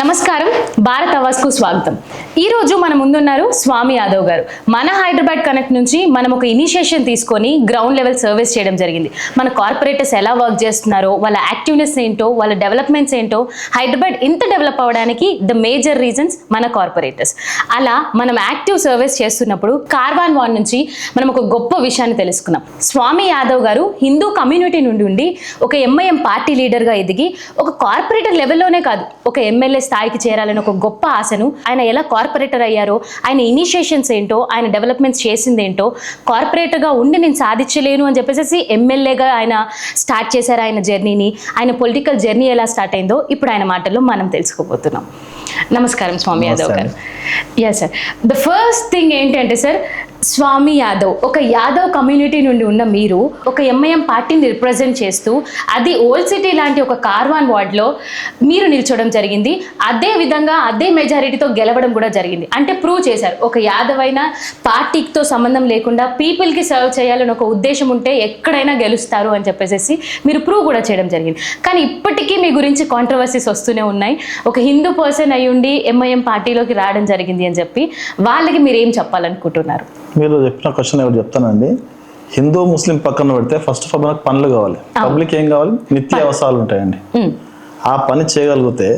నమస్కారం, భారత్ అవాజ్కు స్వాగతం. ఈరోజు మన ముందున్నారు స్వామి యాదవ్ గారు. మన హైదరాబాద్ కనెక్ట్ నుంచి మనం ఒక ఇనిషియేషన్ తీసుకొని గ్రౌండ్ లెవెల్ సర్వీస్ చేయడం జరిగింది. మన కార్పొరేటర్స్ ఎలా వర్క్ చేస్తున్నారో, వాళ్ళ యాక్టివ్నెస్ ఏంటో, వాళ్ళ డెవలప్మెంట్స్ ఏంటో, హైదరాబాద్ ఇంత డెవలప్ అవ్వడానికి ద మేజర్ రీజన్స్ మన కార్పొరేటర్స్. అలా మనం యాక్టివ్ సర్వీస్ చేస్తున్నప్పుడు కార్వాన్ వాన్ నుంచి మనం ఒక గొప్ప విషయాన్ని తెలుసుకున్నాం. స్వామి యాదవ్ గారు హిందూ కమ్యూనిటీ నుండి ఉండి ఒక ఎంఐఎం పార్టీ లీడర్గా ఎదిగి ఒక కార్పొరేటర్ లెవెల్లోనే కాదు, ఒక ఎమ్మెల్యే స్థాయికి చేరాలని ఒక గొప్ప ఆశను, ఆయన ఎలా కార్పొరేటర్ అయ్యారో, ఆయన ఇనిషియేషన్స్ ఏంటో, ఆయన డెవలప్మెంట్స్ చేసిందేంటో, కార్పొరేటర్గా ఉండి నేను సాధించలేను అని చెప్పేసి ఎమ్మెల్యేగా ఆయన స్టార్ట్ చేశారు ఆయన జర్నీని. ఆయన పొలిటికల్ జర్నీ ఎలా స్టార్ట్ అయిందో ఇప్పుడు ఆయన మాటల్లో మనం తెలుసుకోబోతున్నాం. నమస్కారం స్వామి యాదవ్ గారు. Yes sir, the first thing ఏంటంటే సార్, స్వామి యాదవ్ ఒక యాదవ్ కమ్యూనిటీ నుండి ఉన్న మీరు ఒక ఎంఐఎం పార్టీని రిప్రజెంట్ చేస్తూ అది ఓల్డ్ సిటీ లాంటి ఒక కార్వాన్ వార్డ్లో మీరు నిల్చోవడం జరిగింది. అదే విధంగా అదే మెజారిటీతో గెలవడం కూడా జరిగింది. అంటే ప్రూవ్ చేశారు ఒక యాదవ్ అయినా పార్టీతో సంబంధం లేకుండా పీపుల్కి సర్వ్ చేయాలని ఒక ఉద్దేశం ఉంటే ఎక్కడైనా గెలుస్తారు అని చెప్పేసి మీరు ప్రూవ్ కూడా చేయడం జరిగింది. కానీ ఇప్పటికీ మీ గురించి కాంట్రవర్సీస్ వస్తూనే ఉన్నాయి. ఒక హిందూ పర్సన్ అయి ఉండి ఎంఐఎం పార్టీలోకి రావడం జరిగింది అని చెప్పి వాళ్ళకి మీరు ఏం చెప్పాలనుకుంటున్నారు? మీరు చెప్పిన క్వశ్చన్ ఎవరు చెప్తానండి. హిందూ ముస్లిం పక్కన పెడితే ఫస్ట్ ఆఫ్ ఆల్ మనకు పనులు కావాలి, పబ్లిక్ ఏం కావాలి, నిత్య అవసరాలు ఉంటాయండి. ఆ పని చేయగలిగితే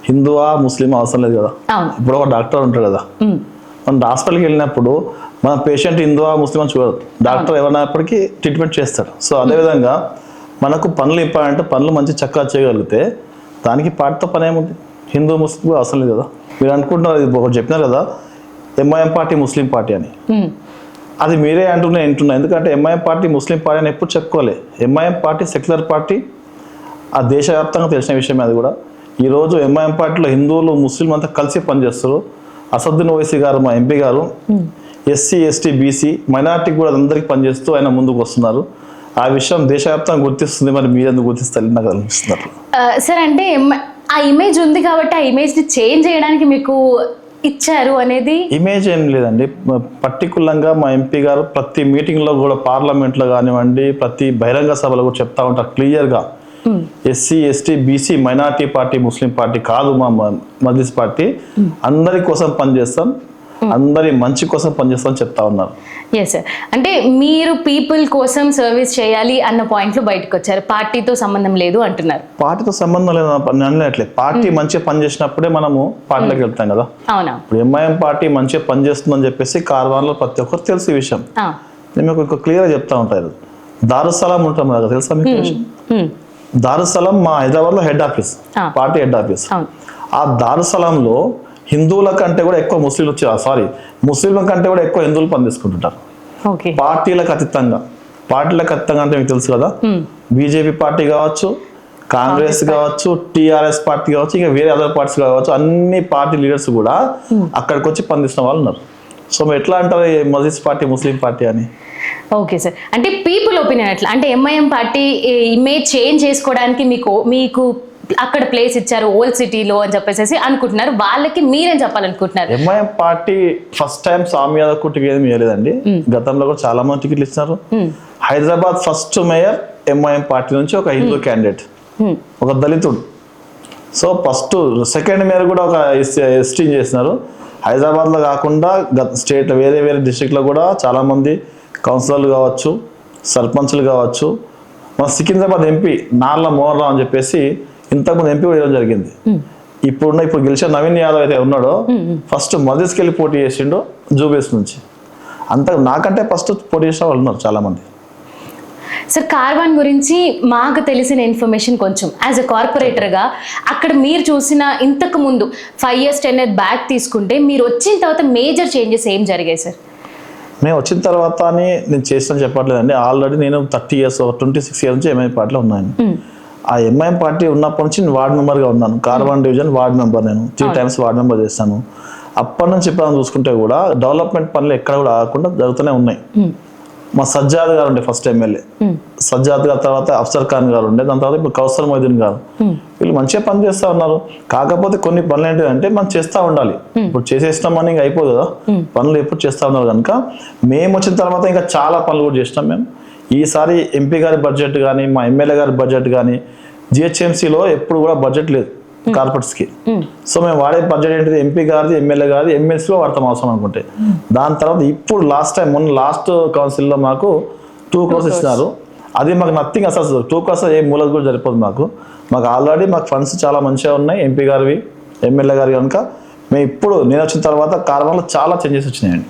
హిందువా ముస్లిం అవసరం లేదు కదా. ఇప్పుడు ఒక డాక్టర్ ఉంటాడు కదా, మన హాస్పిటల్కి వెళ్ళినప్పుడు మన పేషెంట్ హిందువా ముస్లిం అని చూడదు, డాక్టర్ ఎవరైనప్పటికీ ట్రీట్మెంట్ చేస్తాడు. సో అదేవిధంగా మనకు పనులు ఇంపార్టెంట్, పనులు మంచి చక్కగా చేయగలిగితే దానికి పార్టీతో పని ఏముంది, హిందూ ముస్లిం అవసరం లేదు కదా. మీరు అనుకుంటున్నారు, ఒకటి చెప్పినారు కదా ఎంఐఎం పార్టీ ముస్లిం పార్టీ అని, అది మీరే అంటున్నా. ఎందుకంటే ఎంఐఎం పార్టీ ముస్లిం పార్టీ అని ఎప్పుడు చెప్పుకోలే. ఎంఐఎం పార్టీ సెక్యులర్ పార్టీ, ఆ దేశవ్యాప్తంగా తెలిసిన విషయమే. అది కూడా ఈరోజు ఎంఐఎం పార్టీలో హిందువులు ముస్లిం అంతా కలిసి పనిచేస్తారు. అసదుద్దీన్ ఓవైసీ గారు మా ఎంపీ గారు ఎస్సీ ఎస్టీ బీసీ మైనార్టీకి కూడా అందరికీ పనిచేస్తూ ఆయన ముందుకు వస్తున్నారు. ఆ విషయం దేశవ్యాప్తంగా గుర్తిస్తుంది. మరి మీరెందుకు గుర్తిస్తారు నాకు అనిపిస్తున్నారు సార్? అంటే ఆ ఇమేజ్ ఉంది కాబట్టి ఆ ఇమేజ్ని చేంజ్ చేయడానికి మీకు ఇచ్చారు అనేది ఇమేజ్ ఏం లేదండి. పర్టికులర్గా మా ఎంపీ గారు ప్రతి మీటింగ్లో కూడా పార్లమెంట్లో కానివ్వండి, ప్రతి బహిరంగ సభలో కూడా చెప్తా ఉంటారు క్లియర్గా, SC ST BC minority party ముస్లిం పార్టీ కాదు మా మజ్లిస్ పార్టీ, అందరి కోసం పనిచేస్తాం, అందరి మంచి కోసం పనిచేస్తాం చెప్తా ఉన్నారు. ఎస్ సార్, అంటే మీరు పీపుల్ కోసం సర్వీస్ చేయాలి అన్న పాయింట్లో బయటకు వచ్చారు, పార్టీతో సంబంధం లేదు అంటున్నారు. పార్టీతో సంబంధం లేదు అనట్లేదు, పార్టీ మంచిగా పనిచేసినప్పుడే మనము పార్టీలోకి వెళ్తాం కదా. అవునా? ఇప్పుడు ఎంఐఎం పార్టీ మంచిగా పనిచేస్తుందని చెప్పేసి కార్వాన్లో ప్రతి ఒక్కరు తెలుసు ఈ విషయం. నేను మీకు క్లియర్గా చెప్తా ఉంటాను. దారుసలాం ఉంటాం కదా, తెలుసా మీకు? దారుసలాం మా హైదరాబాద్లో head office, party head office. ఆ దారుసలాంలో హిందువుల కంటే కూడా ఎక్కువ ముస్లింలు ముస్లింల కంటే కూడా ఎక్కువ హిందువులు పనిచేసుకుంటుంటారు. పార్టీలకు అతీతంగా అంటే మీకు తెలుసు కదా, బీజేపీ పార్టీ కావచ్చు, కాంగ్రెస్ కావచ్చు, టీఆర్ఎస్ పార్టీ కావచ్చు, ఇంకా వేరే అదర్ పార్టీస్ కావచ్చు, అన్ని పార్టీ లీడర్స్ కూడా అక్కడికి వచ్చి పనిచేసిన వాళ్ళు ఉన్నారు. సో ఎట్లా అంటారు మజ్లిస్ పార్టీ ముస్లిం పార్టీ అని? ఓకే సార్, అంటే పీపుల్ ఒపీనియన్ ఎట్లా, అంటే ఎంఐఎం పార్టీ ఇమేజ్ చేంజ్ చేసుకోవడానికి మీకు అక్కడ ప్లేస్ ఇచ్చారు ఓల్డ్ సిటీలో అని చెప్పేసి అనుకుంటున్నారు, వాళ్ళకి మీరేం చెప్పాలనుకుంటున్నారు? ఎంఐఎం పార్టీ ఫస్ట్ టైం స్వామి యాదవ్ కు టికెట్ ఏమి ఇవ్వలేదండి. గతంలో కూడా చాలా మంది టికెట్లు ఇచ్చినారు. Hyderabad first mayor MIM party నుంచి ఒక హిందూ క్యాండిడేట్, ఒక దళితుడు. సో ఫస్ట్ సెకండ్ మేయర్ కూడా ఒక ఎస్టీ చేసినారు. హైదరాబాద్లో కాకుండా స్టేట్ వేరే డిస్ట్రిక్ట్లో కూడా చాలామంది కౌన్సిలర్లు కావచ్చు, సర్పంచ్లు కావచ్చు. మన సికింద్రాబాద్ ఎంపీ నార్ల మోహన్ రావు అని చెప్పేసి ఇంతకుముందు ఎంపీ వేయడం జరిగింది. ఇప్పుడు గెలిచిన నవీన్ యాదవ్ అయితే ఉన్నాడో ఫస్ట్ మజ్లిస్కి వెళ్ళి పోటీ చేసిండు జూబ్లీస్ నుంచి. నాకంటే ఫస్ట్ పోటీ చేసిన వాళ్ళు ఉన్నారు చాలా మంది. సార్, కార్వాన్ గురించి మాకు తెలిసిన ఇన్ఫర్మేషన్ కొంచెం యాజ్ ఎ కార్పొరేటర్గా అక్కడ మీరు చూసిన ఇంతకు ముందు 5 years 10 years బ్యాక్ తీసుకుంటే మీరు వచ్చిన తర్వాత మేజర్ చేంజెస్ ఏం జరిగాయి సార్? మేము వచ్చిన తర్వాత నేను చేసిన చెప్పట్లేదండి. ఆల్రెడీ నేను 30 years 26 years నుంచి ఎంఐఎం పార్టీలో ఉన్నాను. ఆ ఎంఐఎం పార్టీ ఉన్నప్పటి నుంచి నేను వార్డ్ మెంబర్గా ఉన్నాను. కార్వాన్ డివిజన్ వార్డ్ మెంబర్, నేను 3 times వార్డ్ మెంబర్ చేస్తాను. అప్పటి నుంచి ఇప్పుడు చూసుకుంటే కూడా డెవలప్మెంట్ పనులు ఎక్కడ కూడా ఆగకుండా జరుగుతూనే ఉన్నాయి. మా సజ్జాద్ గారు ఉండే ఫస్ట్ ఎమ్మెల్యే, సజ్జాద్ గారు తర్వాత అఫ్సర్ ఖాన్ గారు ఉండే, దాని తర్వాత ఇప్పుడు కౌసర్ మొయిదీన్ గారు, వీళ్ళు మంచిగా పని చేస్తూ ఉన్నారు. కాకపోతే కొన్ని పనులు ఏంటంటే మనం చేస్తూ ఉండాలి. ఇప్పుడు చేసేసినామని ఇంకా అయిపోదు కదా, పనులు ఎప్పుడు చేస్తూ ఉన్నారు కనుక మేము వచ్చిన తర్వాత ఇంకా చాలా పనులు కూడా చేసినాం. మేము ఈసారి ఎంపీ గారి బడ్జెట్ కానీ, మా ఎమ్మెల్యే గారి బడ్జెట్ కానీ, జిహెచ్ఎంసీలో ఎప్పుడు కూడా బడ్జెట్ లేదు. కార్పొరేట్స్ కి. సో మేము వాడే బడ్జెట్ ఏంటిది ఎంపీ గారిది, ఎమ్మెల్యే గారిది, ఎమ్మెల్సీ లో వాడతాం అవసరం అనుకుంటే. దాని తర్వాత ఇప్పుడు మొన్న లాస్ట్ కౌన్సిల్లో మాకు 2 crores ఇచ్చినారు. అది మాకు నథింగ్, అసలు 2 crores ఏ మూలక కూడా సరిపోదు మాకు ఆల్రెడీ మాకు ఫండ్స్ చాలా మంచిగా ఉన్నాయి ఎంపీ గారివి, ఎమ్మెల్యే గారి. కనుక మేము ఇప్పుడు నేను వచ్చిన తర్వాత కార్వాన్లో చాలా చేంజెస్ వచ్చినాయండి.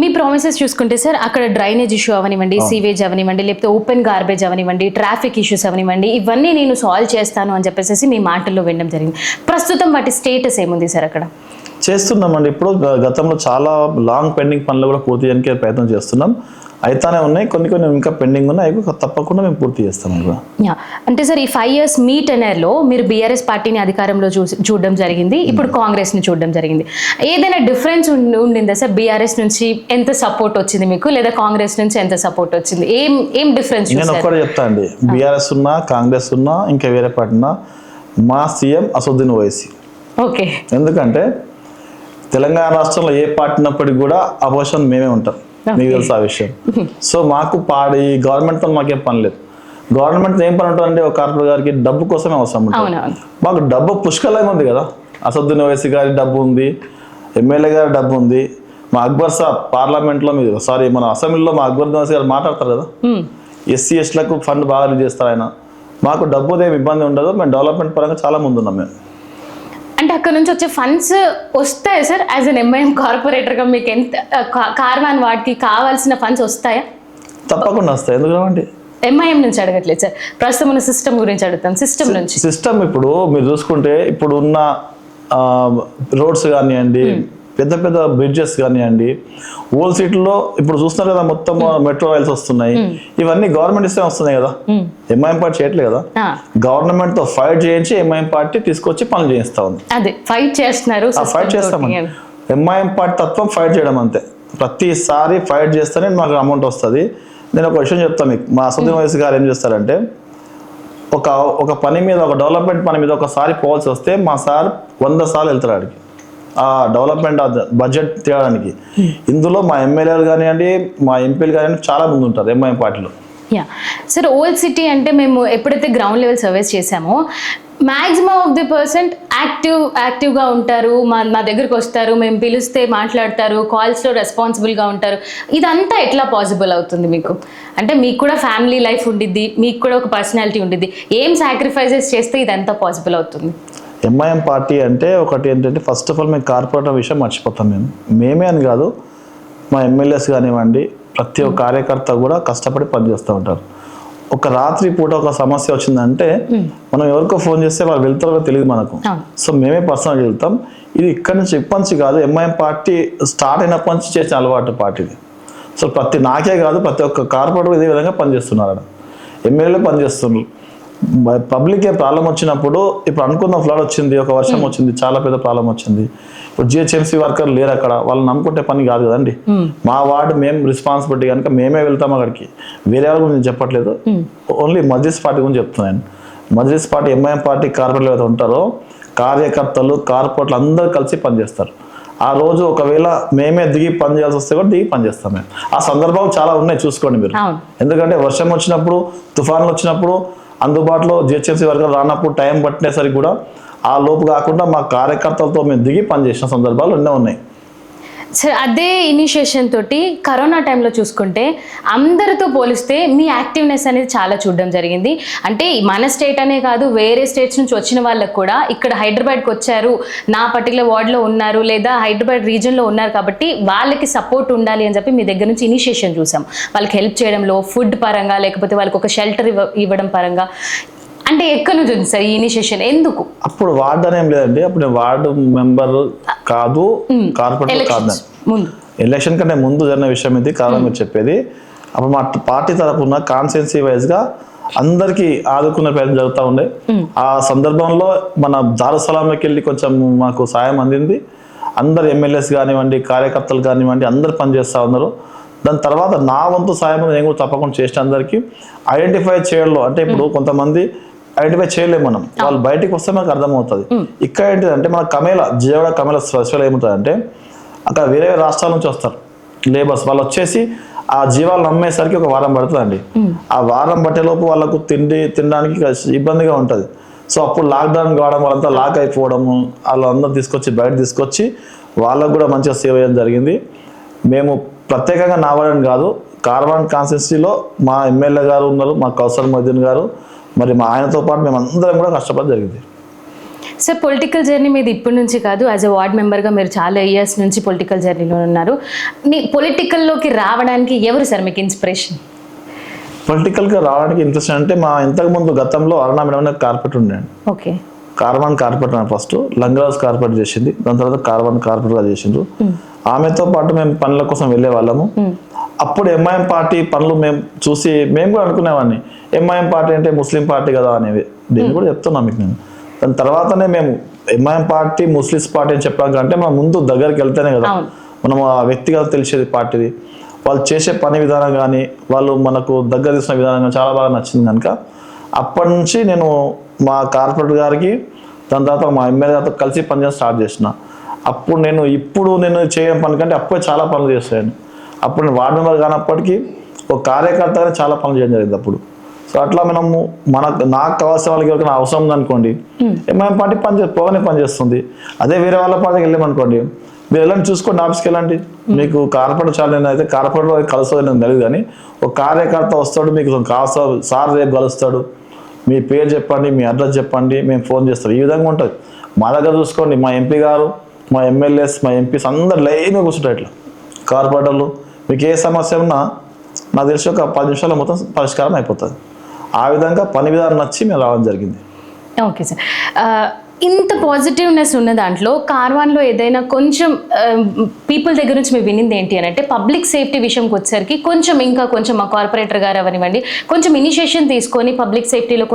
మీ ప్రామిసెస్ చూసుకుంటే సార్, అక్కడ డ్రైనేజ్ ఇష్యూ అవనివ్వండి, సీవేజ్ అవనివ్వండి, లేకపోతే ఓపెన్ గార్బేజ్ అవనివ్వండి, ట్రాఫిక్ ఇష్యూస్ అవనివ్వండి, ఇవన్నీ నేను సాల్వ్ చేస్తాను అని చెప్పేసి మీ మాటల్లో వినడం జరిగింది. ప్రస్తుతం వాటి స్టేటస్ ఏముంది సార్ అక్కడ? చేస్తున్నామండి. ఇప్పుడు గతంలో చాలా లాంగ్ పెండింగ్ పనులు కూడా పూర్తి చేయడానికి ప్రయత్నం చేస్తున్నాం. అయితేనే ఉన్నాయి, కొన్ని ఇంకా పెండింగ్ ఉన్నాయి, అవి తప్పకుండా మేము పూర్తి చేస్తాం. అంటే సార్, ఈ 5 years మీ టెనర్లో మీరు బీఆర్ఎస్ పార్టీని అధికారంలో చూడడం జరిగింది, ఇప్పుడు కాంగ్రెస్ని చూడడం జరిగింది. ఏదైనా డిఫరెన్స్ ఉండిందా సార్? బీఆర్ఎస్ నుంచి ఎంత సపోర్ట్ వచ్చింది మీకు, లేదా కాంగ్రెస్ నుంచి ఎంత సపోర్ట్ వచ్చింది? ఏం డిఫరెన్స్? నేను ఒక్కడే చెప్తా అండి, బీఆర్ఎస్ ఉన్నా, కాంగ్రెస్ ఉన్నా, ఇంకా వేరే పార్టీ ఉన్నా, మా సీఎం అసదుద్దీన్ ఓవైసీ. ఓకే. ఎందుకంటే తెలంగాణ రాష్ట్రంలో ఏ పార్టీ ఉన్నప్పటికీ కూడా అపోజిషన్ మేమే ఉంటాం, మీకు తెలుసు ఆ విషయం. సో మాకు గవర్నమెంట్తో మాకేం పని లేదు. గవర్నమెంట్ ఏం పని ఉంటుందంటే ఒక కార్పొరేట్ గారికి డబ్బు కోసమే అవసరం ఉంటుంది. మాకు డబ్బు పుష్కలంగా ఉంది కదా. అసదుద్దీన్ ఓవైసీ గారి డబ్బు ఉంది, ఎమ్మెల్యే గారి డబ్బు ఉంది. మా అక్బర్ సాబ్ పార్లమెంట్లో మన అసెంబ్లీలో మా అక్బర్ ఓవైసీ గారు మాట్లాడతారు కదా, ఎస్సీ ఎస్టీలకు ఫండ్ బాగా రిలీజ్ చేస్తారు ఆయన. మాకు డబ్బుతో ఏమి ఇబ్బంది ఉండదు, మేము డెవలప్మెంట్ పరంగా చాలా ముందు ఉన్నాం మేము. అంటే అక్కడ నుంచి వచ్చే ఫండ్స్ వస్తాయా సార్? యాజ్ అన్ ఎంఐఎం కార్పొరేటర్గా మీకు ఎంత కార్వాన్ వాటికి కావాల్సిన ఫండ్స్ వస్తాయా? తప్పకుండా వస్తాయి. ఎందుకంటే ఎంఐఎం నుంచి అడగట్లేదు సార్, ప్రస్తుతం ఉన్న సిస్టమ్ గురించి అడుగుతాం. సిస్టమ్ ఇప్పుడు మీరు చూసుకుంటే ఇప్పుడు ఉన్న రోడ్స్ కానివ్వండి, పెద్ద పెద్ద బ్రిడ్జెస్ కానివ్వండి, ఓల్డ్ సిటీలో ఇప్పుడు చూస్తున్నారు కదా, మొత్తం మెట్రో రైల్స్ వస్తున్నాయి. ఇవన్నీ గవర్నమెంట్ ఇస్తే వస్తున్నాయి కదా, ఎంఐఎం పార్టీ చేయట్లేదు కదా. గవర్నమెంట్ తో ఫైట్ చేయించి ఎంఐఎం పార్టీ తీసుకొచ్చి పనులు చేయిస్తా ఉంది. అదే ఫైట్ చేస్తున్నారు. ఫైట్ చేస్తాం. ఎంఐఎం పార్టీ తత్వం ఫైట్ చేయడం అంతే. ప్రతిసారి ఫైట్ చేస్తేనే మాకు అమౌంట్ వస్తుంది. నేను ఒక విషయం చెప్తాను మీకు, మా అసదుద్దీన్ ఓవైసీ గారు ఏం చేస్తారంటే, ఒక పని మీద, ఒక డెవలప్మెంట్ పని మీద ఒకసారి పోవాల్సి వస్తే మా సార్ 100 సార్లు వెళ్తారు ఆడికి, ఆ డెవలప్మెంట్ బడ్జెట్ తేయడానికి. ఇందులో మా ఎమ్మెల్యేలు కానివ్వండి, మా ఎంపీలు కానివ్వండి చాలా మంది ఉంటారు ఎంఐఎం పార్టీలో. సార్, ఓల్డ్ సిటీ అంటే మేము ఎప్పుడైతే గ్రౌండ్ లెవెల్ సర్వేస్ చేసామో మ్యాక్సిమం ఆఫ్ ది పర్సెంట్ యాక్టివ్గా ఉంటారు, మా దగ్గరకు వస్తారు, మేము పిలిస్తే మాట్లాడతారు, కాల్స్లో రెస్పాన్సిబుల్గా ఉంటారు. ఇదంతా ఎట్లా పాసిబుల్ అవుతుంది మీకు? అంటే మీకు కూడా ఫ్యామిలీ లైఫ్ ఉండిద్ది, మీకు కూడా ఒక పర్సనాలిటీ ఉండిద్ది. ఏం సాక్రిఫైసెస్ చేస్తే ఇదంతా పాసిబుల్ అవుతుంది? ఎంఐఎం పార్టీ అంటే ఒకటి ఏంటంటే, ఫస్ట్ ఆఫ్ ఆల్ మేము కార్పొరేటర్ విషయం మర్చిపోతాం. మేమే అని కాదు, మా ఎమ్మెల్యేస్ కానివ్వండి, ప్రతి ఒక్క కార్యకర్త కూడా కష్టపడి పనిచేస్తూ ఉంటారు. ఒక రాత్రి పూట ఒక సమస్య వచ్చిందంటే మనం ఎవరికో ఫోన్ చేస్తే వాళ్ళు వెళ్తారో తెలియదు మనకు. సో మేమే పర్సనల్గా వెళ్తాం. ఇది ఇక్కడ నుంచి ఇప్పటి నుంచి కాదు, ఎంఐఎం పార్టీ స్టార్ట్ అయినప్పటి నుంచి చేసిన అలవాటు పార్టీది. సో నాకే కాదు, ప్రతి ఒక్క కార్పొరేటర్ ఇదే విధంగా పనిచేస్తున్నారు. ఎమ్మెల్యేలు పనిచేస్తున్నారు. పబ్లికే ప్రాబ్లం వచ్చినప్పుడు, ఇప్పుడు అనుకున్న ఫ్లడ్ వచ్చింది, ఒక వర్షం వచ్చింది, చాలా పెద్ద ప్రాబ్లం వచ్చింది. ఇప్పుడు జిహెచ్ఎంసీ వర్కర్ లేరు అక్కడ, వాళ్ళు నమ్ముకుంటే పని కాదు కదండి. మా వార్డు మేము రెస్పాన్సిబిలిటీ కనుక మేమే వెళ్తాం అక్కడికి. వేరే వాళ్ళ గురించి చెప్పట్లేదు, ఓన్లీ మజ్లిస్ పార్టీ గురించి చెప్తున్నాను. మజ్లిస్ పార్టీ, ఎంఐఎం పార్టీ కార్పొరేట్లు ఏదైతే ఉంటారో, కార్యకర్తలు, కార్పొరేట్లు అందరూ కలిసి పనిచేస్తారు. ఆ రోజు ఒకవేళ మేమే దిగి పని చేయాల్సి వస్తే కూడా దిగి పనిచేస్తాం మేము. ఆ సందర్భాలు చాలా ఉన్నాయి, చూసుకోండి మీరు. ఎందుకంటే వర్షం వచ్చినప్పుడు, తుఫాన్లు వచ్చినప్పుడు అందుబాటులో జిహెచ్ఎంసీ వర్కర్ రానప్పుడు టైం పట్టినసరికి కూడా ఆ లోపు కాకుండా మా కార్యకర్తలతో మేము దిగి పనిచేసిన సందర్భాలు ఎన్నో ఉన్నాయి. సార్, అదే ఇనిషియేషన్ తోటి కరోనా టైంలో చూసుకుంటే అందరితో పోలిస్తే మీ యాక్టివ్నెస్ అనేది చాలా చూడడం జరిగింది. అంటే మన స్టేట్ అనే కాదు, వేరే స్టేట్స్ నుంచి వచ్చిన వాళ్ళకు కూడా ఇక్కడ హైదరాబాద్కి వచ్చారు, నా పర్టికులర్ వార్డులో ఉన్నారు, లేదా హైదరాబాద్ రీజన్లో ఉన్నారు కాబట్టి వాళ్ళకి సపోర్ట్ ఉండాలి అని చెప్పి మీ దగ్గర నుంచి ఇనిషియేషన్ చూసాం. వాళ్ళకి హెల్ప్ చేయడంలో, ఫుడ్ పరంగా, లేకపోతే వాళ్ళకి ఒక షెల్టర్ ఇవ్వడం పరంగా. అంటే ఎక్కడి నుంచి ఉంది సార్ ఈ ఇనిషియేషన్? ఎందుకు? అప్పుడు వార్డు అనేం లేదండి, అప్పుడు వార్డు మెంబర్ కాదు, కార్పొరేటర్ కాదు. ఎలక్షన్ కంటే ముందు జరిగిన విషయం ఇది, కారణం మీరు చెప్పేది. అప్పుడు మా పార్టీ తరఫున కాన్స్టిట్యున్సీ వైజ్గా అందరికీ ఆదుకునే ప్రయత్నం జరుగుతూ ఉండే. ఆ సందర్భంలో మన దారుసలాంకి వెళ్ళి కొంచెం మాకు సాయం అందింది. అందరు ఎమ్మెల్యేస్ కానివ్వండి, కార్యకర్తలు కానివ్వండి, అందరు పనిచేస్తూ ఉన్నారు. దాని తర్వాత నా వంతు సాయం నేను కూడా తప్పకుండా చేసిన అందరికీ ఐడెంటిఫై చేయడంలో. అంటే ఇప్పుడు కొంతమంది ఐడెంటిఫై చేయలేము మనం, వాళ్ళు బయటకు వస్తే మనకు అర్థమవుతుంది. ఇక్కడ ఏంటిదంటే మన విజయవాడ కమేలా స్పెషల్ ఏమవుతుందంటే, అక్కడ వేరే రాష్ట్రాల నుంచి వస్తారు లేబర్స్, వాళ్ళు వచ్చేసి ఆ జీవాలను అమ్మేసరికి ఒక వారం పడుతుందండి. ఆ వారం పట్టేలోపు వాళ్ళకు తినడానికి ఇబ్బందిగా ఉంటుంది. సో అప్పుడు లాక్డౌన్ కావడం వాళ్ళంతా లాక్ అయిపోవడము వాళ్ళందరూ బయట తీసుకొచ్చి వాళ్ళకు కూడా మంచిగా సేవ చేయడం జరిగింది. మేము ప్రత్యేకంగా నా వాడని కాదు, కార్వాన్ కాన్స్టిట్యున్సీలో మా ఎమ్మెల్యే గారు ఉన్నారు, మా కౌసర్ మొయిద్దీన్ గారు, మరి మా ఆయనతో పాటు మేము అందరం కూడా కష్టపడడం జరిగింది. సార్ పొలిటికల్ జర్నీ మీది ఇప్పటి నుంచి కాదు, యాజ్ ఎ వార్డ్ మెంబర్గా మీరు చాలా ఇయర్స్ నుంచి పొలిటికల్ జర్నీలో ఉన్నారు. మీ పొలిటికల్లోకి రావడానికి ఎవరు సార్ మీకు ఇన్స్పిరేషన్? పొలిటికల్గా రావడానికి ఇంట్రెస్ట్ అంటే మా ఇంతకుముందు గతంలో అరుణ మేడం అనే కార్పొరేటర్ ఉండండి. Okay. Karwan corporator first Langaraj corporator చేసింది, దాని తర్వాత కార్వాన్ కార్పొరేటర్గా చేసిండ్రు. ఆమెతో పాటు మేము పనుల కోసం వెళ్ళే వాళ్ళము. అప్పుడు ఎంఐఎం పార్టీ పనులు మేము చూసి మేము కూడా అనుకునేవాడిని, ఎంఐఎం పార్టీ అంటే ముస్లిం పార్టీ కదా అనేవి. దీన్ని కూడా చెప్తున్నాం మీకు నేను. దాని తర్వాతనే మేము ఎంఐఎం పార్టీ ముస్లిమ్స్ పార్టీ అని చెప్పాలంటే మనం ముందు దగ్గరికి వెళ్తేనే కదా మనం ఆ వ్యక్తిగత తెలిసేది పార్టీది. వాళ్ళు చేసే పని విధానం కానీ వాళ్ళు మనకు దగ్గర తీసుకున్న విధానం కానీ చాలా బాగా నచ్చింది కనుక అప్పటి నుంచి నేను మా కార్పొరేటర్ గారికి దాని తర్వాత మా ఎమ్మెల్యే గారితో కలిసి పనిచేయడం స్టార్ట్ చేసిన. అప్పుడు నేను చేయని పని కంటే అప్పుడే చాలా పనులు చేస్తాను. అప్పుడు నేను వార్డు మెంబర్ కానప్పటికీ ఒక కార్యకర్తగానే చాలా పనులు చేయడం జరిగింది అప్పుడు. సో అట్లా మనము నాకు కావాల్సిన వాళ్ళకి ఎవరికైనా అవసరం ఉందనుకోండి, ఎంఐఎం పార్టీ పనిచేస్తుంది. అదే వేరే వాళ్ళ పార్టీకి వెళ్ళామనుకోండి, మీరు వెళ్ళండి చూసుకోండి, ఆఫీస్కి వెళ్ళండి, మీకు కార్పొరేటర్ చాలా అయితే కార్పొరేటర్ కలుస్తుంది నాకు తెలియదు, కానీ ఒక కార్యకర్త వస్తాడు, మీకు కాస్త సార్ రేపు కలుస్తాడు, మీ పేరు చెప్పండి, మీ అడ్రస్ చెప్పండి, మేము ఫోన్ చేస్తాం, ఈ విధంగా ఉంటుంది. మా దగ్గర చూసుకోండి, మా ఎంపీ గారు, మా ఎమ్మెల్యేస్, మా ఎంపీస్ అందరు లైన్గా కూర్చుంటారు. ఇట్లా కార్పొరేటర్లు మీకు ఏ సమస్య ఉన్నా నాకు తెలిసి ఒక 10 నిమిషాల్లో మొత్తం పరిష్కారం అయిపోతుంది. ఆ విధంగా పని విధానం నచ్చి మేము రావడం జరిగింది. ఓకే సార్, ఇంత పాజిటివ్నెస్ ఉన్న దాంట్లో కార్వాన్లో ఏదైనా కొంచెం పీపుల్ దగ్గర నుంచి మేము వినింది ఏంటి అని అంటే పబ్లిక్ సేఫ్టీ విషయంకి వచ్చేసరికి కొంచెం మా కార్పొరేటర్ గారు అవనివ్వండి కొంచెం ఇనిషియేషన్ తీసుకొని పబ్లిక్ సేఫ్టీలో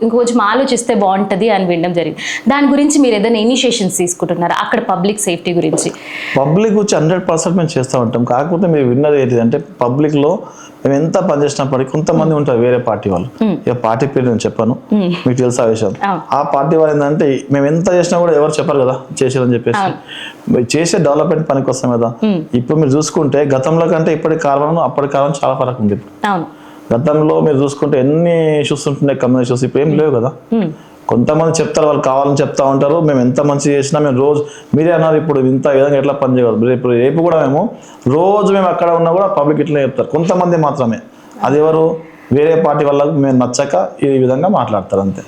ఇంకొంచెం ఆలోచిస్తే బాగుంటుంది అని వినడం జరిగింది. దాని గురించి మీరు ఏదైనా ఇనిషియేషన్స్ తీసుకుంటున్నారా అక్కడ పబ్లిక్ సేఫ్టీ గురించి? పబ్లిక్ వచ్చి 100% మేము చేస్తూ ఉంటాం. కాకపోతే మీరు విన్నది ఏంటిదంటే పబ్లిక్లో మేము ఎంత పనిచేసినప్పటికీ కొంతమంది ఉంటారు వేరే పార్టీ వాళ్ళు, ఇక పార్టీ పేరు నేను చెప్పాను, మీకు తెలుసా విషయం. ఆ పార్టీ వాళ్ళు ఏంటంటే మేము ఎంత చేసినా కూడా ఎవరు చెప్పారు కదా చేసారని చెప్పేసి, చేసే డెవలప్మెంట్ పనికి వస్తాం కదా. ఇప్పుడు మీరు చూసుకుంటే గతంలో కంటే ఇప్పటి కారణం అప్పటి కారణం చాలా ఫరక్ ఉంది. గతంలో మీరు చూసుకుంటే ఎన్ని ఇష్యూస్ ఉంటున్నాయి, కమ్యూనిటీ ఇష్యూస్, ఇప్పుడు ఏం లేవు కదా. కొంతమంది చెప్తారు, వాళ్ళు కావాలని చెప్తా ఉంటారు, మేము ఎంత మంచి చేసినా మేము రోజు మీరే అన్నారు ఇప్పుడు ఇంత విధంగా ఎట్లా పని చేయగలరు, రేపు కూడా మేము అక్కడ ఉన్నా కూడా పబ్లిక్ ఇట్లా చెప్తారు. కొంతమంది మాత్రమే, అది ఎవరు వేరే పార్టీ వాళ్ళకు మేము నచ్చక ఈ విధంగా మాట్లాడతారు అంతే.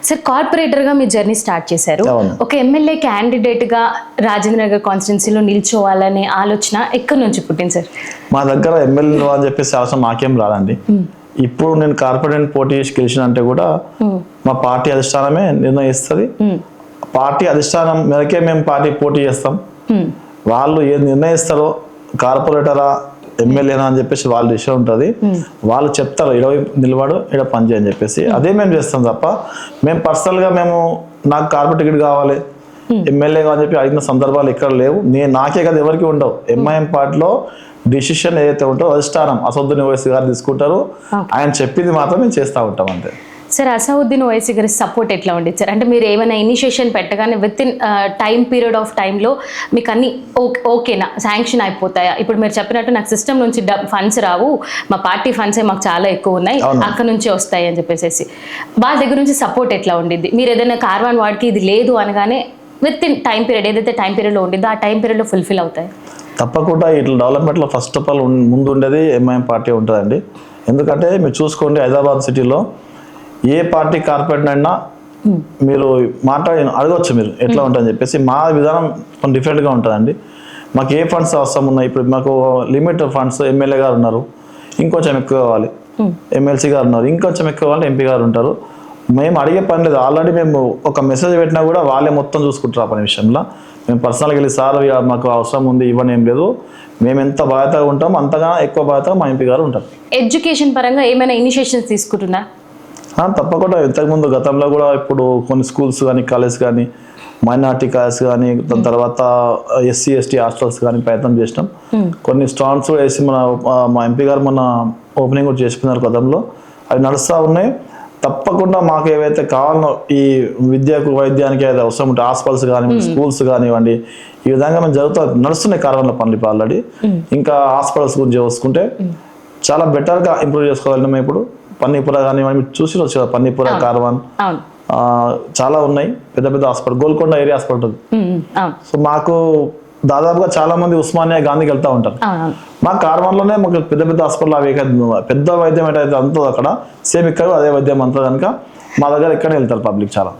సార్ కార్పొరేటర్గా మీ జర్నీ స్టార్ట్ చేశారు, ఒక ఎమ్మెల్యే క్యాండిడేట్గా రాజేంద్ర నగర్ కాన్స్టిట్యున్సీలో నిల్చోవాలనే ఆలోచన ఎక్కడి నుంచి పుట్టింది సార్? మా దగ్గర ఎమ్మెల్యే అని చెప్పేసి అవసరం మాకేం రాదండి. ఇప్పుడు నేను కార్పొరేట్ పోటీ చేసి గెలిచిన అంటే కూడా మా పార్టీ అధిష్టానమే నిర్ణయిస్తుంది. పార్టీ అధిష్టానం మేరకే మేము పార్టీ పోటీ చేస్తాం. వాళ్ళు ఏది నిర్ణయిస్తారో కార్పొరేటరా ఎమ్మెల్యేనా అని చెప్పేసి వాళ్ళ విషయం ఉంటుంది. వాళ్ళు చెప్తారు 20 నిలబడు ఇక్కడ పని చేయని చెప్పేసి, అదే మేము చేస్తాం తప్ప మేము పర్సనల్గా నాకు కార్పొరేట్ టికెట్ కావాలి ఎమ్మెల్యే అని చెప్పి అడిగిన సందర్భాలు ఇక్కడ లేవు. నాకే కదా ఎవరికి ఉండవు. ఎంఐఎం పార్టీలో డిసిషన్ ఏదైతే ఉంటుందో అధిష్టానం అసదుద్దీన్ ఓవైసీ గారు తీసుకుంటారు, ఆయన చెప్పింది మాత్రం మేము చేస్తూ ఉంటాం అంతే. సార్ అసదుద్దీన్ ఓవైసీ గారి సపోర్ట్ ఎట్లా ఉండేది సార్? అంటే మీరు ఏమైనా ఇనిషియేషన్ పెట్టగానే విత్ ఇన్ పీరియడ్ ఆఫ్ టైంలో మీకు అన్ని ఓకేనా, శాంక్షన్ అయిపోతాయా? ఇప్పుడు మీరు చెప్పినట్టు నాకు సిస్టమ్ నుంచి ఫండ్స్ రావు, మా పార్టీ ఫండ్సే మాకు చాలా ఎక్కువ ఉన్నాయి, అక్కడ నుంచి వస్తాయి అని చెప్పేసి వాళ్ళ దగ్గర నుంచి సపోర్ట్ ఎట్లా ఉండిద్ది? మీరు ఏదైనా కార్వాన్ వార్డ్కి ఇది లేదు అనగానే విత్ ఇన్ ఏదైతే టైం పీరియడ్లో ఉండిద్దో ఆ టైం పీరియడ్లో ఫుల్ఫిల్ అవుతాయి? తప్పకుండా ఇట్లా డెవలప్మెంట్లో ఫస్ట్ ఆఫ్ ఆల్ ముందు ఉండేది ఎంఐఎం పార్టీ ఉంటుందండి. ఎందుకంటే మీరు చూసుకోండి, హైదరాబాద్ సిటీలో ఏ పార్టీ కార్పొరేటర్ అయినా మీరు అడగవచ్చు మీరు ఎట్లా ఉంటుందని చెప్పేసి. మా విధానం కొంచెం డిఫరెంట్గా ఉంటుందండి. మాకు ఏ ఫండ్స్ అవసరం ఉన్నాయి, ఇప్పుడు మాకు లిమిట్ ఫండ్స్ ఎమ్మెల్యే గారు ఉన్నారు, ఇంకొంచెం ఎక్కువ కావాలి, ఎమ్మెల్సీ గారు ఉన్నారు, ఇంకొంచెం ఎక్కువ కావాలి, ఎంపీ గారు ఉంటారు. మేము అడిగే పని లేదు, ఆల్రెడీ మేము ఒక మెసేజ్ పెట్టినా కూడా వాళ్ళే మొత్తం చూసుకుంటారు ఆ పని విషయంలో. మేము పర్సనల్గా వెళ్ళి సార్ మాకు అవసరం ఉంది ఇవ్వని ఏం లేదు, మేము ఎంత బాధ్యతగా ఉంటాం అంతగా ఎక్కువ బాధ్యత మా ఎంపీ గారు ఉంటారు. ఎడ్యుకేషన్ పరంగా ఏమైనా ఇనిషియేషన్స్ తీసుకుంటున్నా? తప్పకుండా. ఇంతకుముందు గతంలో కూడా ఇప్పుడు కొన్ని స్కూల్స్ కానీ కాలేజ్ కానీ మైనార్టీ కాలేజ్ కానీ దాని తర్వాత SC ST హాస్టల్స్ కానీ ప్రయత్నం చేసినాం. కొన్ని స్టాండ్స్ కూడా వేసి మా ఎంపీ గారు మన ఓపెనింగ్ కూడా చేసుకున్నారు గతంలో, అవి నడుస్తూ ఉన్నాయి. తప్పకుండా మాకు ఏవైతే కావాలనో ఈ విద్యకు వైద్యానికి ఏదైతే అవసరం ఉంటే హాస్పిటల్స్ కానివ్వండి, స్కూల్స్ కానివ్వండి, ఈ విధంగా మేము నడుస్తున్నాయి కార్వాన్ల పనులు ఇప్పుడు ఆల్రెడీ. ఇంకా హాస్పిటల్స్ గురించి చూసుకుంటే చాలా బెటర్గా ఇంప్రూవ్ చేసుకోవాలి. మేము ఇప్పుడు పన్నీపుర కానివ్వండి చూసి వచ్చు కదా, పన్నీపుర కార్వాన్ చాలా ఉన్నాయి, పెద్ద పెద్ద హాస్పిటల్, గోల్కొండ ఏరియా హాస్పిటల్. అవును సో మాకు దాదాపుగా చాలా మంది ఉస్మానియా గాంధీకి వెళ్తూ ఉంటారు. అవునవును. మా కార్వాన్లోనే మాకు పెద్ద పెద్ద హాస్పిటల్ అవి పెద్ద వైద్యం ఏదైతే అంతుందో అక్కడ సేమ్ ఇక్కడ అదే వైద్యం అంతా కనుక మా దగ్గర ఇక్కడే వెళ్తారు పబ్లిక్ చాలా.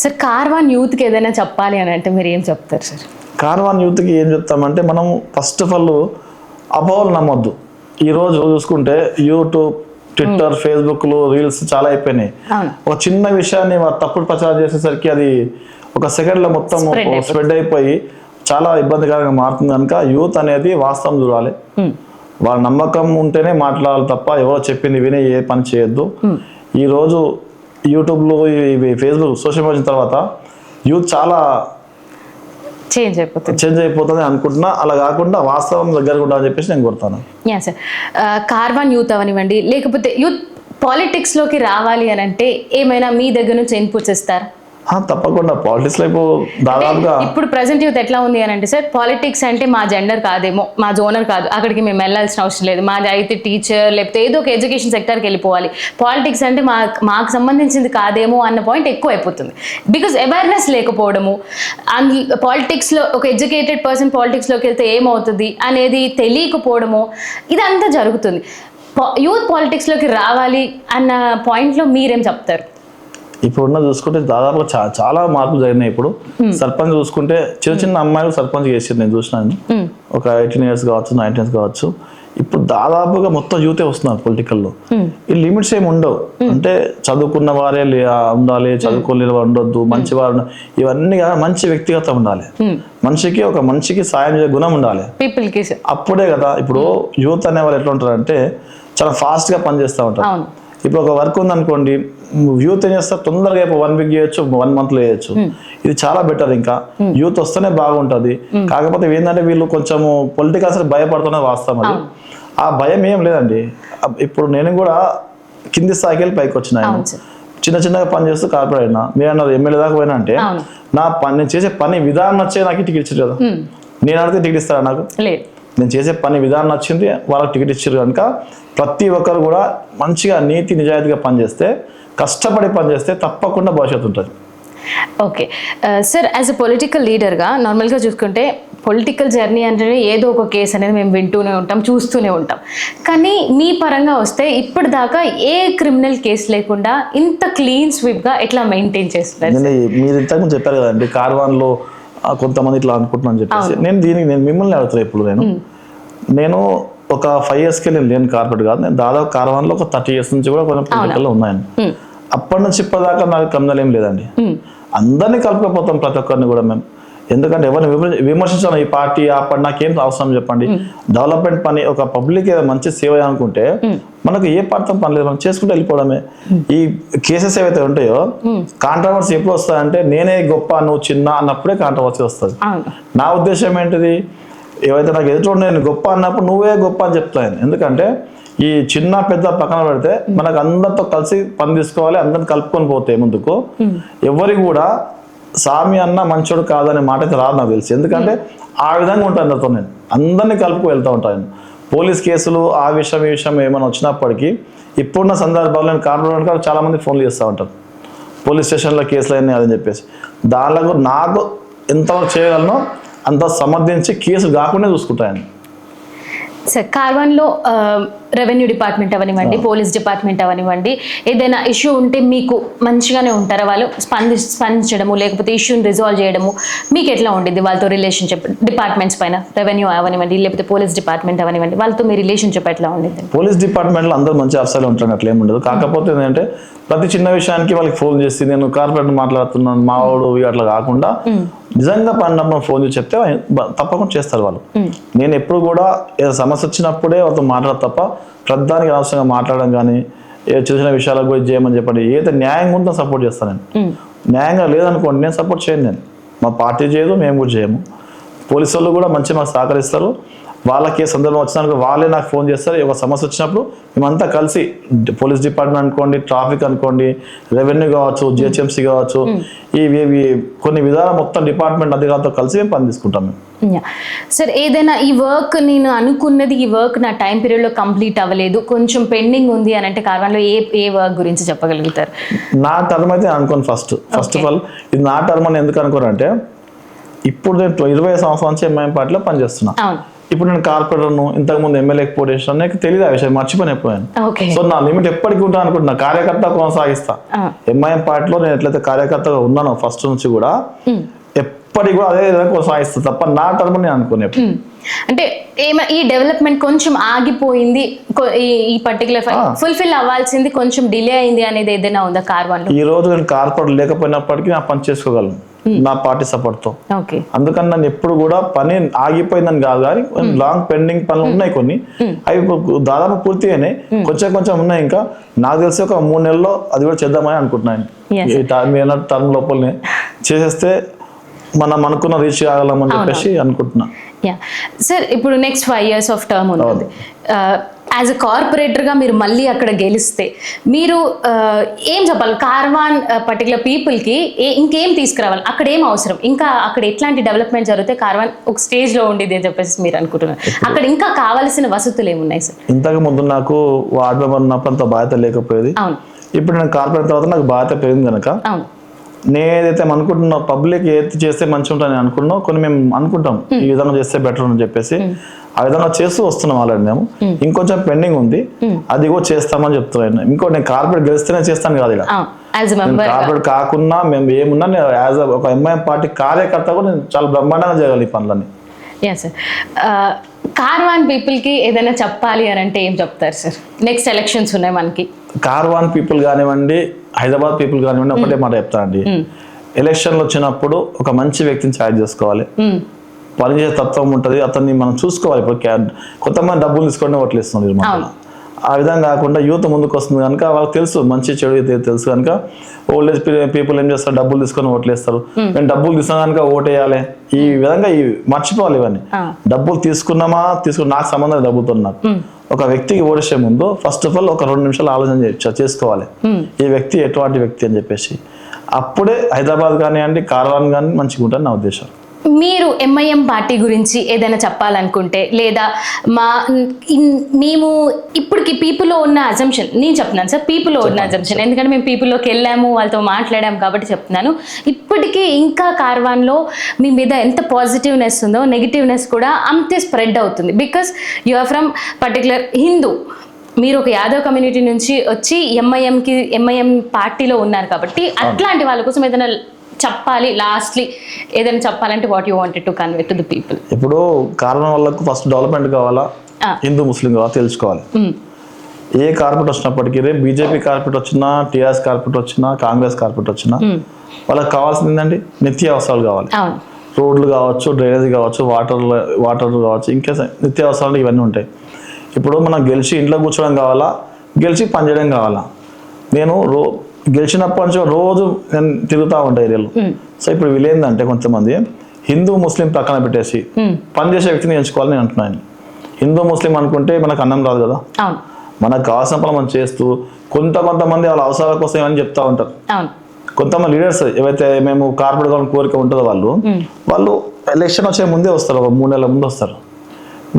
సార్ కార్వాన్ యూత్కి ఏదైనా చెప్పాలి అని అంటే మీరు ఏం చెప్తారు సార్? కార్వాన్ యూత్కి ఏం చెప్తామంటే, మనం ఫస్ట్ ఆఫ్ ఆల్ అపోహలు నమ్మొద్దు. ఈరోజు చూసుకుంటే యూట్యూబ్, ట్విట్టర్, ఫేస్బుక్లు, రీల్స్ చాలా అయిపోయినాయి. ఒక చిన్న విషయాన్ని తప్పుడు ప్రచారం చేసేసరికి అది ఒక సెకండ్లో మొత్తం స్ప్రెడ్ అయిపోయి చాలా ఇబ్బందికరంగా మారుతుంది. కనుక యూత్ అనేది వాస్తవం చూడాలి, వాళ్ళ నమ్మకం ఉంటేనే మాట్లాడాలి తప్ప ఎవరో చెప్పింది విని ఏ పని చేయొద్దు. ఈరోజు యూట్యూబ్లో, ఫేస్బుక్, సోషల్ మీడియా తర్వాత యూత్ చాలా చేంజ్ అయిపోతుంది అనుకుంటున్నా. అలా కాకుండా వాస్తవం దగ్గర ఉండాలని చెప్పేసి నేను కోరుతాను. సార్ కార్వాన్ యూత్ అవనివ్వండి, లేకపోతే యూత్ పాలిటిక్స్లోకి రావాలి అని అంటే ఏమైనా మీ దగ్గర నుంచి ఇన్పుట్స్ ఇస్తారా? తప్పకుండా. పాలిటిక్స్ లో దాదాపుగా ఇప్పుడు ప్రజెంట్ యూత్ ఎట్లా ఉంది అని అంటే సార్, పాలిటిక్స్ అంటే మా జెండర్ కాదేమో, మా జోనర్ కాదు, అక్కడికి మేము వెళ్ళాల్సిన అవసరం లేదు, మాది అయితే టీచర్ లేకపోతే ఏదో ఒక ఎడ్యుకేషన్ సెక్టర్కి వెళ్ళిపోవాలి, పాలిటిక్స్ అంటే మాకు సంబంధించింది కాదేమో అన్న పాయింట్ ఎక్కువ అయిపోతుంది. బికాజ్ అవేర్నెస్ లేకపోవడము, పాలిటిక్స్లో ఒక ఎడ్యుకేటెడ్ పర్సన్ పాలిటిక్స్లోకి వెళ్తే ఏమవుతుంది అనేది తెలియకపోవడము, ఇదంతా జరుగుతుంది. యూత్ పాలిటిక్స్లోకి రావాలి అన్న పాయింట్లో మీరేం చెప్తారు? ఇప్పుడున్న చూసుకుంటే దాదాపుగా చాలా మార్పులు జరిగినాయి. ఇప్పుడు సర్పంచ్ చూసుకుంటే చిన్న చిన్న అమ్మాయిలు సర్పంచ్ చేసి నేను చూసినాను, ఒక 18 years కావచ్చు, 19 years కావచ్చు. ఇప్పుడు దాదాపుగా మొత్తం యూతే వస్తున్నారు పొలిటికల్లో. ఈ లిమిట్స్ ఏమి ఉండవు. అంటే చదువుకున్న వారే ఉండాలి, చదువుకోలేని వారు ఉండొద్దు, మంచి వారు, ఇవన్నీ మంచి వ్యక్తిగతం ఉండాలి. మనిషికి సాయం చేసే గుణం ఉండాలి పీపుల్కి. అప్పుడే కదా ఇప్పుడు యూత్ అనే వాళ్ళు ఎట్లా ఉంటారు అంటే చాలా ఫాస్ట్ గా పనిచేస్తూ ఉంటారు. ఇప్పుడు ఒక వర్క్ ఉందనుకోండి, యూత్ ఏం చేస్తారు, తొందరగా 1 week చేయొచ్చు, 1 month లో చేయొచ్చు. ఇది చాలా బెటర్. ఇంకా యూత్ వస్తేనే బాగుంటది. కాకపోతే ఏంటంటే వీళ్ళు కొంచెం పొలిటికల్ అసలు భయపడుతున్నది వాస్తవం. అది ఆ భయం ఏం లేదండి. ఇప్పుడు నేను కూడా కింది స్థాయికి వెళ్ళి పైకి వచ్చిన, చిన్నగా పని చేస్తూ కార్పొరేట్ అయినా. మీరు అన్నారు ఎమ్మెల్యే దాకా పోయినా అంటే నేను చేసే పని విధానం నచ్చే నాకు టికెట్ ఇచ్చారు కదా. నేను అడిగితే టికెట్ ఇస్తారా నాకు? నేను చేసే పని విధానం నచ్చింది, వాళ్ళకి టికెట్ ఇచ్చారు. కనుక ప్రతి ఒక్కరు కూడా మంచిగా నీతి నిజాయితీగా పనిచేస్తే, కష్టపడి పనిచేస్తే తప్పకుండా భవిష్యత్తు ఉంటుంది. Okay sir, as a political లీడర్గా నార్మల్గా చూసుకుంటే పొలిటికల్ జర్నీ అంటే ఏదో ఒక కేసు అనేది మేము వింటూనే ఉంటాం, చూస్తూనే ఉంటాం. కానీ మీ పరంగా వస్తే ఇప్పటిదాకా ఏ క్రిమినల్ కేసు లేకుండా ఇంత క్లీన్ స్వీప్గా ఎట్లా మెయింటైన్ చేస్తున్నారు? మీరు ఇంతకుముందు చెప్పారు కదండి, కార్వాన్లో కొంతమంది ఇట్లా అనుకుంటున్నాను అని చెప్పేసి. నేను మిమ్మల్ని అడుగుతాను. ఇప్పుడు నేను ఒక 5 years నేను లేని కార్పొరేట్ కాదు. నేను దాదాపు కార్వాన్లో ఒక 30 years నుంచి కూడా కొంచెం పొలిటికల్లో ఉన్నాను. అప్పటి నుంచి ఇప్పటిదాకా నాకు క్రిమినల్ ఏం లేదండి. అందరినీ కలుపుకపోతాం, ప్రతి ఒక్కరిని కూడా మేము. ఎందుకంటే ఎవరిని విమర్శించాను, ఈ పార్టీ ఆ పార్టీ నాకేం అవసరం చెప్పండి. డెవలప్మెంట్ పని, ఒక పబ్లిక్ ఏదో మంచి సేవ అనుకుంటే మనకు ఏ పార్టీ పని లేదు, మనం చేసుకుంటూ వెళ్ళిపోవడమే. ఈ కేసెస్ ఏవైతే ఉంటాయో కాంట్రవర్సీ ఎప్పుడు వస్తాయంటే నేనే గొప్ప నువ్వు చిన్న అన్నప్పుడే కాంట్రవర్సీ వస్తుంది. నా ఉద్దేశం ఏంటిది, ఏవైతే నాకు ఎదుటి నేను గొప్ప అన్నప్పుడు నువ్వే గొప్ప అని చెప్తాను. ఎందుకంటే ఈ చిన్న పెద్ద పక్కన పెడితే మనకు అందరితో కలిసి పని తీసుకోవాలి, అందరిని కలుపుకొని పోతే ముందుకు. ఎవరికి కూడా సామి అన్న మంచోడు కాదనే మాట అయితే రాదు నాకు తెలిసి. ఎందుకంటే ఆ విధంగా ఉంటాను అందరితో, నేను అందరినీ కలుపుకు వెళ్తూ ఉంటాను. పోలీస్ కేసులు ఆ విషయం ఈ విషయం ఏమైనా వచ్చినప్పటికీ ఇప్పుడున్న సందర్భాల్లో నేను కార్పొరేట్ చాలా మంది ఫోన్లు చేస్తూ ఉంటాను, పోలీస్ స్టేషన్లో కేసులు అయినాయి అదని చెప్పేసి. దానిలో నాకు ఎంతవరకు చేయగలనో అంత సమర్థించి కేసు కాకుండా చూసుకుంటాను. సార్ కార్వాన్లో రెవెన్యూ డిపార్ట్మెంట్ అవనివ్వండి, పోలీస్ డిపార్ట్మెంట్ అవనివ్వండి, ఏదైనా ఇష్యూ ఉంటే మీకు మంచిగానే ఉంటారా వాళ్ళు స్పందించడము, లేకపోతే ఇష్యూని రిజాల్వ్ చేయడము మీకు ఎట్లా ఉండేది వాళ్ళతో రిలేషన్షిప్? డిపార్ట్మెంట్స్ పైన రెవెన్యూ అవనివ్వండి, లేకపోతే పోలీస్ డిపార్ట్మెంట్ అవనివ్వండి, వాళ్ళతో మీ రిలేషన్షిప్ ఎట్లా ఉండేది? పోలీస్ డిపార్ట్మెంట్లో అందరూ మంచి ఆఫీసర్లు ఉంటారు, అట్లా ఏమి ఉండదు. కాకపోతే ఏంటంటే ప్రతి చిన్న విషయానికి వాళ్ళకి ఫోన్ చేసి నేను కార్పొరేట్ మాట్లాడుతున్నాను మావాడు అట్లా కాకుండా నిజంగా పడినప్పుడు ఫోన్ చేసి చెప్తే తప్పకుండా చేస్తారు వాళ్ళు. నేను ఎప్పుడు కూడా ఏదో సమస్య వచ్చినప్పుడే వాళ్ళతో మాట్లాడదు తప్ప ప్రధానికి అనవసరంగా మాట్లాడడం కానీ చిన్న చిన్న విషయాలకు కూడా చేయమని చెప్పండి. ఏదైతే న్యాయంగా ఉందో సపోర్ట్ చేస్తాను నేను. న్యాయంగా లేదనుకోండి నేను సపోర్ట్ చేయను. నేను మా పార్టీ చేయదు, మేము కూడా చేయము. పోలీసు వాళ్ళు కూడా మంచి మాకు సహకరిస్తారు. వాళ్ళకి ఏ సందర్భం వచ్చినాక వాళ్ళే నాకు ఫోన్ చేస్తారు. ఒక సమస్య వచ్చినప్పుడు మేమంతా కలిసి పోలీస్ డిపార్ట్మెంట్ అనుకోండి, ట్రాఫిక్ అనుకోండి, రెవెన్యూ కావచ్చు, జిహెచ్ఎంసీ కావచ్చు, ఇవి కొన్ని విధాల మొత్తం డిపార్ట్మెంట్ అధికారులతో కలిసి మేము పని తీసుకుంటాం మేము. సార్ ఏదైనా ఈ వర్క్ నేను అనుకున్నది ఈ వర్క్ నా టైం పీరియడ్లో కంప్లీట్ అవ్వలేదు, కొంచెం పెండింగ్ ఉంది అని అంటే కార్వాన్లో ఏ వర్క్ గురించి చెప్పగలుగుతారు? నా టర్మ్ అయితే అనుకోను. ఫస్ట్ ఆఫ్ ఆల్ ఇది నా టర్మ్ అని ఎందుకు అనుకోనంటే, ఇప్పుడు నేను 20 సంవత్సరాల నుంచి ఎంఐఎం పార్టీలో పనిచేస్తున్నా. ఇప్పుడు నేను కార్పొరేటర్ను, ఇంతకుముందు ఎమ్మెల్యేకి పోటీ చేసిన నాకు తెలియదు ఆ విషయం, మర్చిపోయిపోయాను. సో నా లిమిట్ ఎప్పటికీ ఉంటాను అనుకుంటున్నా, కార్యకర్త కొనసాగిస్తా. ఎంఐఎం పార్టీలో నేను ఎట్లయితే కార్యకర్తగా ఉన్నానో ఫస్ట్ నుంచి కూడా ఎప్పటికి కూడా అదే విధంగా కొనసాగిస్తా తప్ప నా టర్మ్ నేను అనుకునే. అంటే ఈ డెవలప్మెంట్ కొంచెం ఆగిపోయింది, ఈ పర్టికులర్ ఫుల్ఫిల్ అవ్వాల్సింది కొంచెం డిలే అయింది అనేది ఏదైనా ఉందా కార్వాన్లో? ఈ రోజు నేను కార్పొరేటర్ లేకపోయినప్పటికీ నా పని చేసుకోగలను నా పార్టీ సపోర్ట్ తో. అందుకని నన్ను ఎప్పుడు కూడా పని ఆగిపోయిందని కాదు, కానీ లాంగ్ పెండింగ్ పనులు ఉన్నాయి కొన్ని, అవి దాదాపు పూర్తి అయినాయి, కొంచెం ఉన్నాయి. ఇంకా నాకు తెలిసి ఒక 3 నెలల్లో అది కూడా చేద్దామని అనుకుంటున్నాను. ఈ టర్మ్ లోపలనే చేసేస్తే మనం అనుకున్న రీచ్ కాగలమని చెప్పేసి అనుకుంటున్నా. సార్ ఇప్పుడు నెక్స్ట్ 5 years ఆఫ్ టర్మ్ ఉంది. యాజ్ అ కార్పొరేటర్గా మీరు మళ్ళీ అక్కడ గెలిస్తే మీరు ఏం చెప్పాలి కార్వాన్ పర్టికులర్ పీపుల్కి? ఇంకేం తీసుకురావాలి, అక్కడ ఏం అవసరం, ఇంకా అక్కడ ఎట్లాంటి డెవలప్మెంట్ జరిగితే కార్వాన్ ఒక స్టేజ్లో ఉండేది అని చెప్పేసి మీరు అనుకుంటున్నారు? అక్కడ ఇంకా కావాల్సిన వసతులు ఏమున్నాయి సార్? ఇంతకు ముందు నాకు వార్డు మెంబర్ ఉన్నప్పుడు అంత బాధ్యత లేకపోయేది. ఇప్పుడు నేను కార్పొరేటర్ తర్వాత నాకు బాధ్యత పెరిగింది కనుక నేను ఏదైతే అనుకుంటున్నా పబ్లిక్ ఏది చేస్తే మంచిగా ఉంటుంది అనుకున్నాం, కొన్ని మేము అనుకుంటాం ఈ విధంగా చేస్తే బెటర్ అని చెప్పేసి ఆ విధంగా చేస్తూ వస్తున్నాం ఆల్రెడీ. మేము ఇంకొంచెం పెండింగ్ ఉంది, అది కూడా చేస్తామని చెప్తున్నాను. ఇంకో నేను కార్పొరేట్ గెలిస్తేనే చేస్తాను కాదు, ఇలా కార్పొరేట్ కాకుండా మేము ఏమున్నా యాజ్ ఒక ఎంఐఎం పార్టీ కార్యకర్త కూడా నేను చాలా బ్రహ్మాండంగా చేయగలను ఈ పనులన్నీ. కార్వాన్ పీపుల్కి ఏదైనా చెప్పాలి అని అంటే ఏం చెప్తారు సార్? నెక్స్ట్ ఎలక్షన్స్ ఉన్నాయి మనకి. కార్వాన్ పీపుల్ కానివ్వండి, హైదరాబాద్ పీపుల్ కానివ్వండి, ఒకటే మాట చెప్తానండి, ఎలక్షన్లు వచ్చినప్పుడు ఒక మంచి వ్యక్తిని ఛాయిస్ చేసుకోవాలి, పనిచేసే తత్వం ఉంటుంది, అతన్ని మనం చూసుకోవాలి. ఇప్పుడు కొంతమంది డబ్బులు తీసుకొని ఓట్లు ఇస్తున్నారు, ఆ విధంగా కాకుండా యూత్ ముందుకు వస్తుంది కనుక వాళ్ళకి తెలుసు మంచి చెడు తెలుసు కనుక ఓల్డ్ ఏజ్ పీపుల్ ఏం చేస్తారు, డబ్బులు తీసుకొని ఓట్లు వేస్తారు. మేము డబ్బులు తీసుకున్నా కనుక ఓటేయాలి, ఈ విధంగా మర్చిపోవాలి ఇవన్నీ. డబ్బులు తీసుకున్నామా నాకు సంబంధం డబ్బుతో నాకు. ఒక వ్యక్తికి ఓడిసే ముందు ఫస్ట్ ఆఫ్ ఆల్ ఒక 2 నిమిషాలు ఆలోచన చేసుకోవాలి, ఈ వ్యక్తి ఎటువంటి వ్యక్తి అని చెప్పేసి. అప్పుడే హైదరాబాద్ కానివ్వండి, కార్వాన్ కానీ మంచిగా ఉంటుంది నా ఉద్దేశం. మీరు ఎంఐఎం పార్టీ గురించి ఏదైనా చెప్పాలనుకుంటే, లేదా మేము ఇప్పటికి పీపుల్లో ఉన్న అజంప్షన్, నేను చెప్తున్నాను సార్, పీపుల్లో ఉన్న అజంప్షన్, ఎందుకంటే మేము పీపుల్లోకి వెళ్ళాము, వాళ్ళతో మాట్లాడాము కాబట్టి చెప్తున్నాను. ఇప్పటికీ ఇంకా కార్వాన్లో మీ మీద ఎంత పాజిటివ్నెస్ ఉందో నెగిటివ్నెస్ కూడా అంతే స్ప్రెడ్ అవుతుంది. Because you are from particular Hindu, మీరు ఒక యాదవ్ కమ్యూనిటీ నుంచి వచ్చి ఎంఐఎం పార్టీలో ఉన్నారు కాబట్టి అట్లాంటి వాళ్ళ కోసం ఏదైనా చెప్పాలి, లాస్ట్లీ ఏదైనా చెప్పాలంటే what you wanted to convey to the people? ఇప్పుడు కార్వాన్ వాళ్ళకు ఫస్ట్ డెవలప్మెంట్ కావాలా, హిందూ ముస్లిం కావాలా తెలుసుకోవాలి. ఏ కార్పొరేట్ వచ్చినప్పటికీ, రేపు బీజేపీ కార్పొరేట్ వచ్చినా, టీఆర్ఎస్ కార్పొరేట్ వచ్చినా, కాంగ్రెస్ కార్పొరేట్ వచ్చినా వాళ్ళకి కావాల్సింది ఏంటంటే నిత్యావసరాలు కావాలి. రోడ్లు కావచ్చు, డ్రైనేజ్ కావచ్చు, వాటర్ కావచ్చు, ఇంకా నిత్యావసరాలు ఇవన్నీ ఉంటాయి. ఇప్పుడు మనం గెలిచి ఇంట్లో కూర్చోవడం కావాలా, గెలిచి పనిచేయడం కావాలా? నేను గెలిచినప్పటి నుంచి రోజు నేను తిరుగుతూ ఉంటాను ఏరియాలో. సో ఇప్పుడు వీళ్ళేందంటే కొంతమంది హిందూ ముస్లిం పక్కన పెట్టేసి పనిచేసే వ్యక్తిని ఎంచుకోవాలని నేను అంటున్నాను. హిందూ ముస్లిం అనుకుంటే మనకు అన్నం రాదు కదా, మనకు కావాల్సిన పనులు మనం చేస్తూ కొంతమంది వాళ్ళ అవసరాల కోసం ఏమని చెప్తా ఉంటారు. కొంతమంది లీడర్స్ ఏవైతే మేము కార్పొరేట్ కావాలని కోరిక ఉంటుందో వాళ్ళు ఎలక్షన్ వచ్చే ముందే వస్తారు, ఒక 3 నెలల ముందు వస్తారు.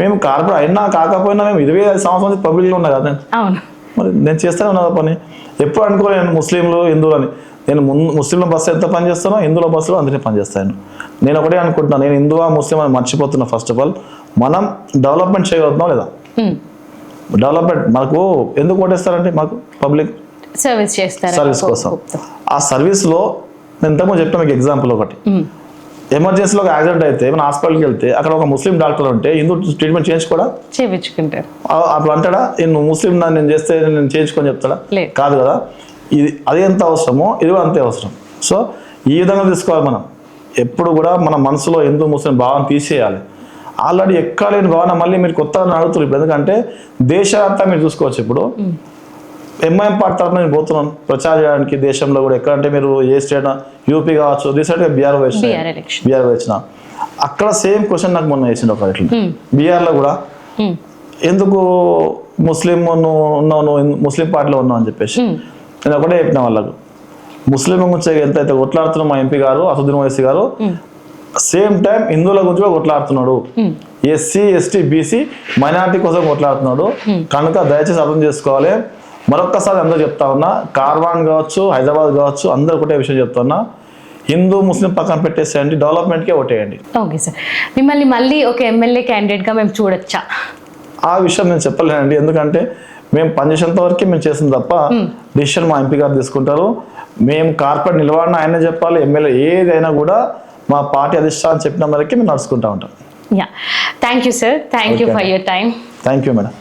మేము కార్పొరేట్ అయినా కాకపోయినా మేము 25 సంవత్సరాల నుంచి పబ్లిక్లో ఉన్నా కదా, మరి నేను చేస్తూనే ఉన్నా పని. ఎప్పుడు అనుకోలేను ముస్లింలు హిందువులు అని. నేను ముస్లింల బస్సు ఎంత పని చేస్తానో హిందువుల బస్సులో అందుకే పని చేస్తాను. నేను ఒకటే అనుకుంటున్నాను, నేను హిందువా ముస్లిం అని మర్చిపోతున్నా. ఫస్ట్ ఆఫ్ ఆల్ మనం డెవలప్మెంట్ చేయగలుగుతున్నాం లేదా? డెవలప్మెంట్ మనకు ఎందుకు ఓటేస్తారంటే మాకు పబ్లిక్ సర్వీస్ కోసం. ఆ సర్వీస్లో నేను ఇంతకుముందు చెప్పాను మీకు ఎగ్జాంపుల్ ఒకటి. ఎమర్జెన్సీలో ఒక యాక్సిడెంట్ అయితే మన హాస్పిటల్కి వెళ్తే అక్కడ ఒక ముస్లిం డాక్టర్ ఉంటే హిందూ ట్రీట్మెంట్ చేయించుకుంటారు. అప్పుడు అంటాడా నేను ముస్లిం నేను చేస్తే నేను చేయించుకొని చెప్తాడా? కాదు కదా. అది ఎంత అవసరమో ఇది కూడా అంతే అవసరం. సో ఈ విధంగా తీసుకోవాలి మనం. ఎప్పుడు కూడా మన మనసులో హిందూ ముస్లిం భావన తీసేయాలి. ఆల్రెడీ ఎక్కడ లేని భావన మళ్ళీ మీరు కొత్తగా అడుగుతారు ఇప్పుడు. ఎందుకంటే దేశవ్యాప్తంగా మీరు చూసుకోవచ్చు, ఇప్పుడు ఎంఐఎం పార్టీ తరఫున నేను పోతున్నాను ప్రచారం చేయడానికి దేశంలో కూడా. ఎక్కడంటే మీరు ఏ స్టేట్ యూపీ కావచ్చు, రీసెంట్గా బీఆర్ ఎలక్షన్ వచ్చిన అక్కడ సేమ్ క్వశ్చన్ నాకు మొన్న వేసిండు ఒక ఇట్లా. బీఆర్లో కూడా ఎందుకు ముస్లిం ఉన్నావు ముస్లిం పార్టీలో ఉన్నావు అని చెప్పేసి నేను ఒకటే చెప్పిన వాళ్ళకు, ముస్లిం గురించి ఎంతైతే కొట్లాడుతున్నా మా ఎంపీ గారు అసదుద్దీన్ ఓవైసీ గారు, సేమ్ టైం హిందువుల గురించి కూడా కొట్లాడుతున్నాడు, ఎస్సీ ఎస్టీ బీసీ మైనారిటీ కోసం కొట్లాడుతున్నాడు. కనుక దయచేసి అర్థం చేసుకోవాలి. మరొక్కసారి అందరూ చెప్తా ఉన్నా, కార్వాన్ కావచ్చు, హైదరాబాద్ కావచ్చు, అందరూ ఒకటే విషయం చెప్తున్నా, హిందూ ముస్లిం పక్కన పెట్టేసేయండి, డెవలప్మెంట్కే ఓటేయండి. ఓకే సార్, మిమ్మల్ని మళ్ళీ ఒక ఎమ్మెల్యే క్యాండిడేట్గా మేము చూడొచ్చా? ఆ విషయం నేను చెప్పలేనండి, ఎందుకంటే మేము పనిచేసేంత వరకే మేము చేసింది తప్ప డిసిషన్ మా ఎంపీ గారు తీసుకుంటారు. మేము కార్పొరేట్ నిలబడిన ఆయనే చెప్పాలి, ఎమ్మెల్యే ఏదైనా కూడా మా పార్టీ అధిష్టానం చెప్పిన వరకే మేము నడుచుకుంటా ఉంటాం. Yeah, thank you sir, thank you for your time. Thank you madam.